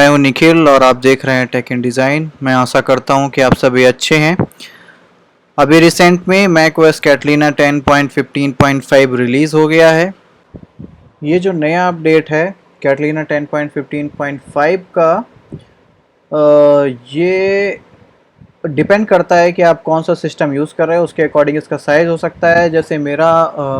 मैं हूं निखिल और आप देख रहे हैं टेक इन डिज़ाइन। मैं आशा करता हूं कि आप सभी अच्छे हैं। अभी रिसेंट में मैकओएस कैटलीना 10.15.5 रिलीज़ हो गया है। ये जो नया अपडेट है कैटलीना 10.15.5 का, ये डिपेंड करता है कि आप कौन सा सिस्टम यूज़ कर रहे हो, उसके अकॉर्डिंग इसका साइज़ हो सकता है। जैसे मेरा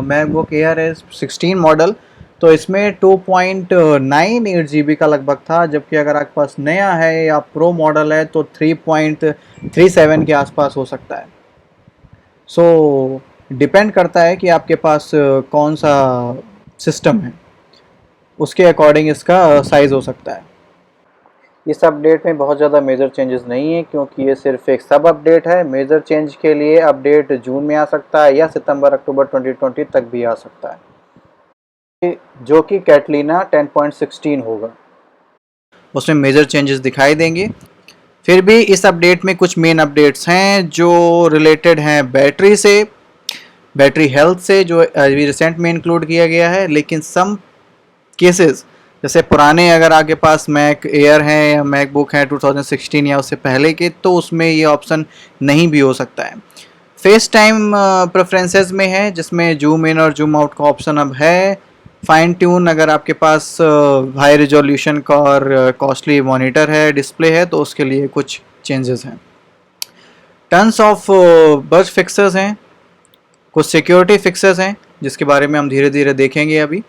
मैकबुक एयर है 16 मॉडल, तो इसमें 2.98 GB का लगभग था, जबकि अगर आपके पास नया है या प्रो मॉडल है तो 3.37 के आसपास हो सकता है। सो डिपेंड करता है कि आपके पास कौन सा सिस्टम है, उसके अकॉर्डिंग इसका साइज़ हो सकता है। इस अपडेट में बहुत ज़्यादा मेजर चेंजेस नहीं है, क्योंकि ये सिर्फ एक सब अपडेट है। मेजर चेंज के लिए अपडेट जून में आ सकता है या सितंबर अक्टूबर 2020 तक भी आ सकता है, जो कि कैटलीना 10.16 होगा। उसमें मेजर चेंजेस दिखाई देंगे। फिर भी इस अपडेट में कुछ मेन अपडेट्स हैं जो रिलेटेड हैं बैटरी से, बैटरी हेल्थ से, जो अभी रिसेंट में इंक्लूड किया गया है। लेकिन सम केसेस, जैसे पुराने अगर आपके पास मैक एयर हैं या मैकबुक हैं 2016 या उससे पहले के, तो उसमें ये ऑप्शन नहीं भी हो सकता है। फेस टाइम प्रेफरेंसेस में है, जिसमें जूम इन और जूम आउट का ऑप्शन अब है। फाइन ट्यून, अगर आपके पास हाई रिजोल्यूशन का और कॉस्टली मॉनिटर है, डिस्प्ले है, तो उसके लिए कुछ चेंजेस हैं। टन्स ऑफ बग फिक्सेस हैं, कुछ सिक्योरिटी फिक्सेस हैं जिसके बारे में हम धीरे धीरे देखेंगे अभी।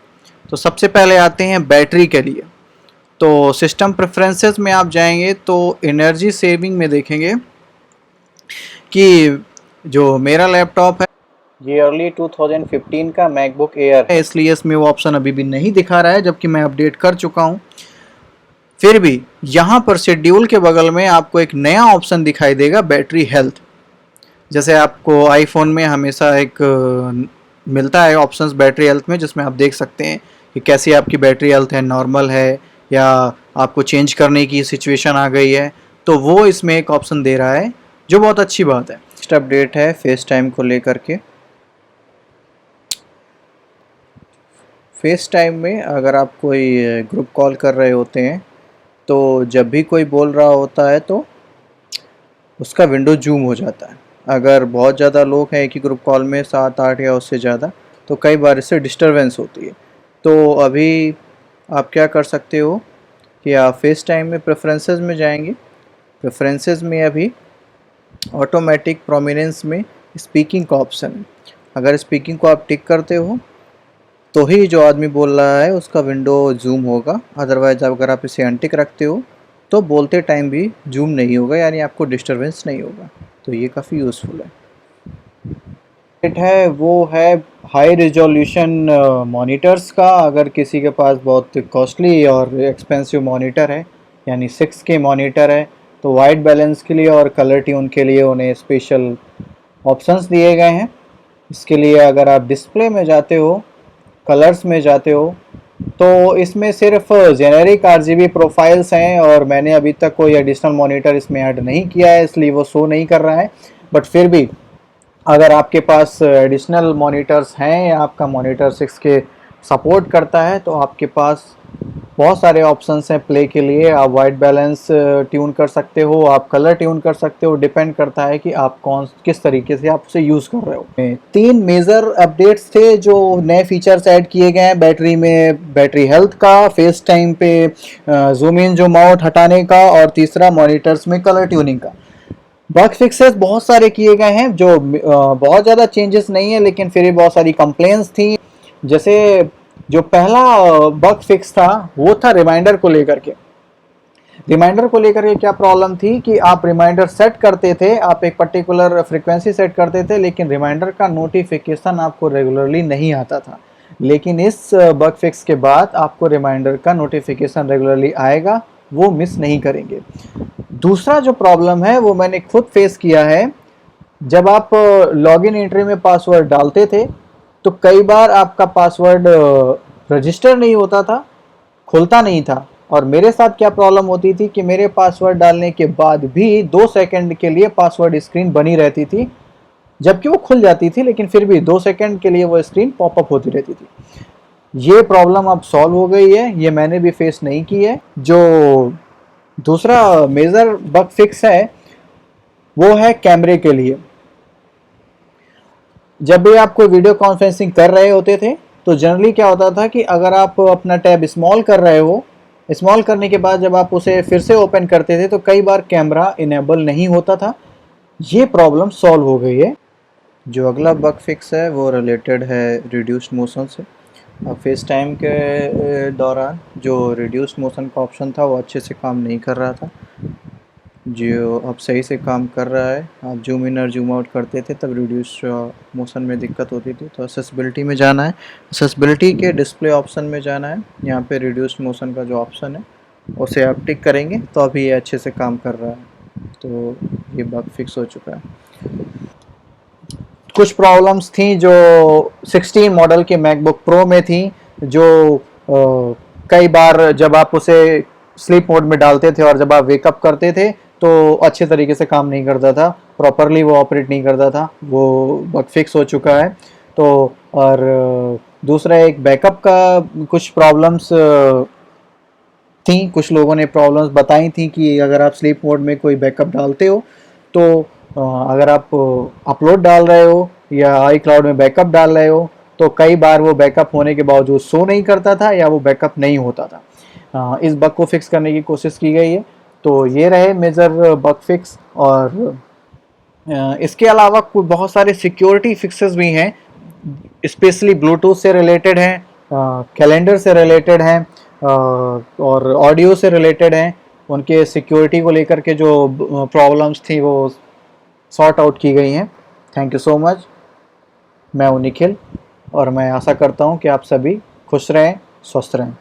तो सबसे पहले आते हैं बैटरी के लिए। तो सिस्टम प्रेफरेंसेस में आप जाएंगे तो एनर्जी सेविंग में देखेंगे कि जो मेरा लैपटॉप है ये अर्ली 2015 का मैकबुक एयर है, इसलिए इसमें वो ऑप्शन अभी भी नहीं दिखा रहा है, जबकि मैं अपडेट कर चुका हूँ। फिर भी यहाँ पर शेड्यूल के बगल में आपको एक नया ऑप्शन दिखाई देगा, बैटरी हेल्थ। जैसे आपको आईफोन में हमेशा एक मिलता है ऑप्शंस बैटरी हेल्थ में, जिसमें आप देख सकते हैं कि कैसी आपकी बैटरी हेल्थ है, नॉर्मल है या आपको चेंज करने की सिचुएशन आ गई है। तो वो इसमें एक ऑप्शन दे रहा है, जो बहुत अच्छी बात है। नेक्स्ट अपडेट है फेस टाइम को लेकर के। फेस टाइम में अगर आप कोई ग्रुप कॉल कर रहे होते हैं, तो जब भी कोई बोल रहा होता है तो उसका विंडो जूम हो जाता है। अगर बहुत ज़्यादा लोग हैं एक ही ग्रुप कॉल में, 7-8 या उससे ज़्यादा, तो कई बार इससे डिस्टरबेंस होती है। तो अभी आप क्या कर सकते हो कि आप फेस टाइम में प्रेफरेंसेस में जाएंगे। प्रेफरेंसेस में अभी ऑटोमेटिक प्रोमिनेंस में स्पीकिंग का ऑप्शन है। अगर स्पीकिंग को आप टिक करते हो तो ही जो आदमी बोल रहा है उसका विंडो जूम होगा। अदरवाइज अगर आप इसे अनटिक रखते हो तो बोलते टाइम भी जूम नहीं होगा, यानी आपको डिस्टरबेंस नहीं होगा। तो ये काफ़ी यूज़फुल है। है वो है हाई रिजोल्यूशन मॉनिटर्स का। अगर किसी के पास बहुत कॉस्टली और एक्सपेंसिव मॉनिटर है, यानी 6K मॉनिटर है, तो वाइट बैलेंस के लिए और कलर ट्यून के लिए उन्हें स्पेशल ऑप्शंस दिए गए हैं। इसके लिए अगर आप डिस्प्ले में जाते हो, कलर्स में जाते हो, तो इसमें सिर्फ जेनेरिक RGB प्रोफाइल्स हैं और मैंने अभी तक कोई एडिशनल मॉनिटर इसमें ऐड नहीं किया है, इसलिए वो शो नहीं कर रहा है। बट फिर भी अगर आपके पास एडिशनल मॉनिटर्स हैं या आपका मॉनिटर 6K सपोर्ट करता है, तो आपके पास बहुत सारे ऑप्शंस हैं प्ले के लिए। आप वाइट बैलेंस ट्यून कर सकते हो, आप कलर ट्यून कर सकते हो, डिपेंड करता है कि आप किस तरीके से आप उसे यूज़ कर रहे हो। 3 मेजर अपडेट्स थे जो नए फीचर्स ऐड किए गए हैं बैटरी में, बैटरी हेल्थ का, फेस टाइम पे जूम इन जूम आउट हटाने का, और तीसरा मॉनिटर्स में कलर ट्यूनिंग का। बग फिक्सेस बहुत सारे किए गए हैं, जो बहुत ज़्यादा चेंजेस नहीं है, लेकिन फिर भी बहुत सारी कंप्लेंट्स थी। जैसे जो पहला बग फिक्स था वो था रिमाइंडर को लेकर के। रिमाइंडर को लेकर के क्या प्रॉब्लम थी कि आप रिमाइंडर सेट करते थे, आप एक पर्टिकुलर फ्रीक्वेंसी सेट करते थे, लेकिन रिमाइंडर का नोटिफिकेशन आपको रेगुलरली नहीं आता था। लेकिन इस बग फिक्स के बाद आपको रिमाइंडर का नोटिफिकेशन रेगुलरली आएगा, वो मिस नहीं करेंगे। दूसरा जो प्रॉब्लम है वो मैंने खुद फेस किया है। जब आप लॉगिन एंट्री में पासवर्ड डालते थे तो कई बार आपका पासवर्ड रजिस्टर नहीं होता था, खुलता नहीं था। और मेरे साथ क्या प्रॉब्लम होती थी कि मेरे पासवर्ड डालने के बाद भी 2 सेकंड के लिए पासवर्ड स्क्रीन बनी रहती थी, जबकि वो खुल जाती थी, लेकिन फिर भी 2 सेकंड के लिए वो स्क्रीन पॉपअप होती रहती थी। ये प्रॉब्लम अब सॉल्व हो गई है, ये मैंने भी फेस नहीं की है। जो दूसरा मेजर बग फिक्स है वो है कैमरे के लिए। जब भी आप कोई वीडियो कॉन्फ्रेंसिंग कर रहे होते थे तो जनरली क्या होता था कि अगर आप अपना टैब स्मॉल कर रहे हो, स्मॉल करने के बाद जब आप उसे फिर से ओपन करते थे तो कई बार कैमरा इनेबल नहीं होता था। ये प्रॉब्लम सॉल्व हो गई है। जो अगला बग फिक्स है वो रिलेटेड है रिड्यूस्ड मोशन से। अब फेस टाइम के दौरान जो रिड्यूस्ड मोशन का ऑप्शन था वो अच्छे से काम नहीं कर रहा था, जो अब सही से काम कर रहा है। आप जूम इन और जूम आउट करते थे तब रिड्यूस्ड मोशन में दिक्कत होती थी। तो एक्सेसिबिलिटी में जाना है, एक्सेसिबिलिटी के डिस्प्ले ऑप्शन में जाना है। यहाँ पे रिड्यूस्ड मोशन का जो ऑप्शन है उसे आप टिक करेंगे तो अभी ये अच्छे से काम कर रहा है। तो ये बग फिक्स हो चुका है। कुछ प्रॉब्लम्स थी जो 16 मॉडल के मैकबुक प्रो में थी, जो कई बार जब आप उसे स्लीप मोड में डालते थे और जब आप वेकअप करते थे तो अच्छे तरीके से काम नहीं करता था, प्रॉपरली वो ऑपरेट नहीं करता था। वो बग फिक्स हो चुका है। तो और दूसरा एक बैकअप का कुछ प्रॉब्लम्स थी, कुछ लोगों ने प्रॉब्लम्स बताई थी कि अगर आप स्लीप मोड में कोई बैकअप डालते हो तो अगर आप अपलोड डाल रहे हो या आई क्लाउड में बैकअप डाल रहे हो तो कई बार वो बैकअप होने के बावजूद शो नहीं करता था या वो बैकअप नहीं होता था। इस बग को फिक्स करने की कोशिश की गई है। तो ये रहे मेजर बग फिक्स। और इसके अलावा कुछ बहुत सारे सिक्योरिटी फिक्सेस भी हैं, स्पेशली ब्लूटूथ से रिलेटेड हैं, कैलेंडर से रिलेटेड हैं और ऑडियो से रिलेटेड हैं। उनके सिक्योरिटी को लेकर के जो प्रॉब्लम्स थी वो सॉर्ट आउट की गई हैं। Thank you so much. मैं हूं निखिल और मैं आशा करता हूं कि आप सभी खुश रहें, स्वस्थ रहें।